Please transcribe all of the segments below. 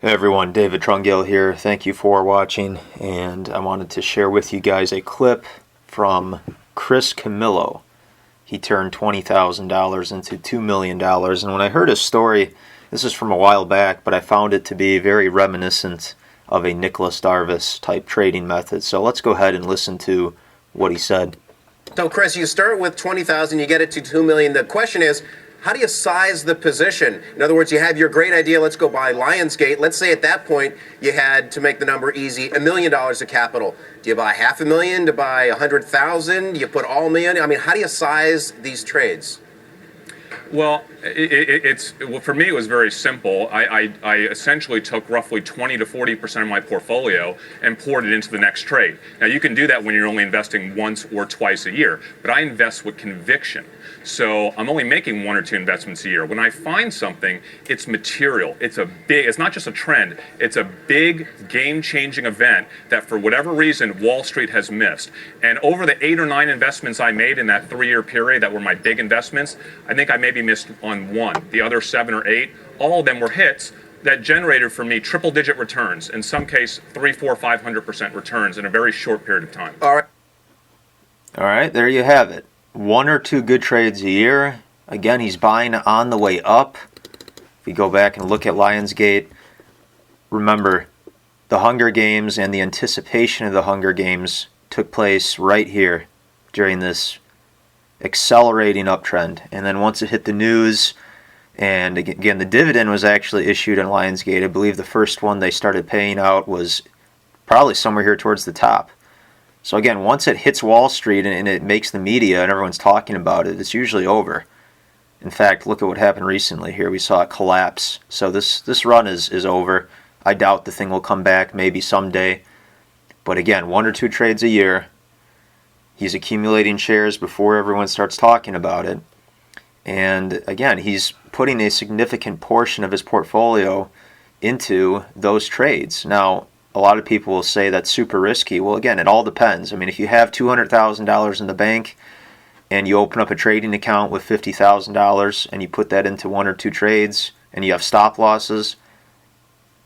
Hey everyone, David Trungale here. Thank you for watching, and I wanted to share with you guys a clip from Camillo. He turned $20,000 into $2 million, and when I heard his story, this is from a while back, but I found it to be very reminiscent of a Nicolas Darvas type trading method. So let's go ahead and listen to what he said. So Chris, you start with 20,000, you get it to 2 million. The question is, how do you size the position? In other words, you have your great idea, let's go buy Lionsgate. Let's say at that point you had, to make the number easy, $1 million of capital. Do you buy $500,000 to buy 100,000? Do you put all million? I mean, how do you size these trades? Well, for me, it was very simple. I essentially took roughly 20 to 40% of my portfolio and poured it into the next trade. Now, you can do that when you're only investing once or twice a year, but I invest with conviction. So I'm only making one or two investments a year. When I find something, it's material. It's not just a trend. It's a big game-changing event that for whatever reason, Wall Street has missed. And over the 8 or 9 investments I made in that 3-year period that were my big investments, I think I maybe missed on one. The other 7 or 8, all of them were hits that generated for me triple-digit returns. In some case, 300, 400, 500% returns in a very short period of time. All right, there you have it. 1 or 2 good trades a year. Again, he's buying on the way up. If we go back and look at Lionsgate, remember, the Hunger Games and the anticipation of the Hunger Games took place right here during this accelerating uptrend. And then once it hit the news, and again, the dividend was actually issued in Lionsgate. I believe the first one they started paying out was probably somewhere here towards the top. So again, once it hits Wall Street and it makes the media and everyone's talking about it, it's usually over. In fact, look at what happened recently here. We saw it collapse. So this run is over. I doubt the thing will come back, maybe someday. But again, 1 or 2 trades a year. He's accumulating shares before everyone starts talking about it. And again, he's putting a significant portion of his portfolio into those trades. Now, a lot of people will say that's super risky. Well, again, it all depends. I mean, if you have $200,000 in the bank and you open up a trading account with $50,000 and you put that into 1 or 2 trades and you have stop losses,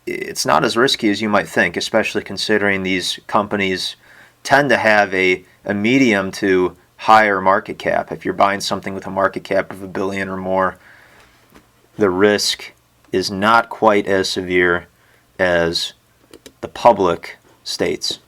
it's not as risky as you might think, especially considering these companies tend to have a medium to higher market cap. If you're buying something with a market cap of $1 billion or more, the risk is not quite as severe as the public states.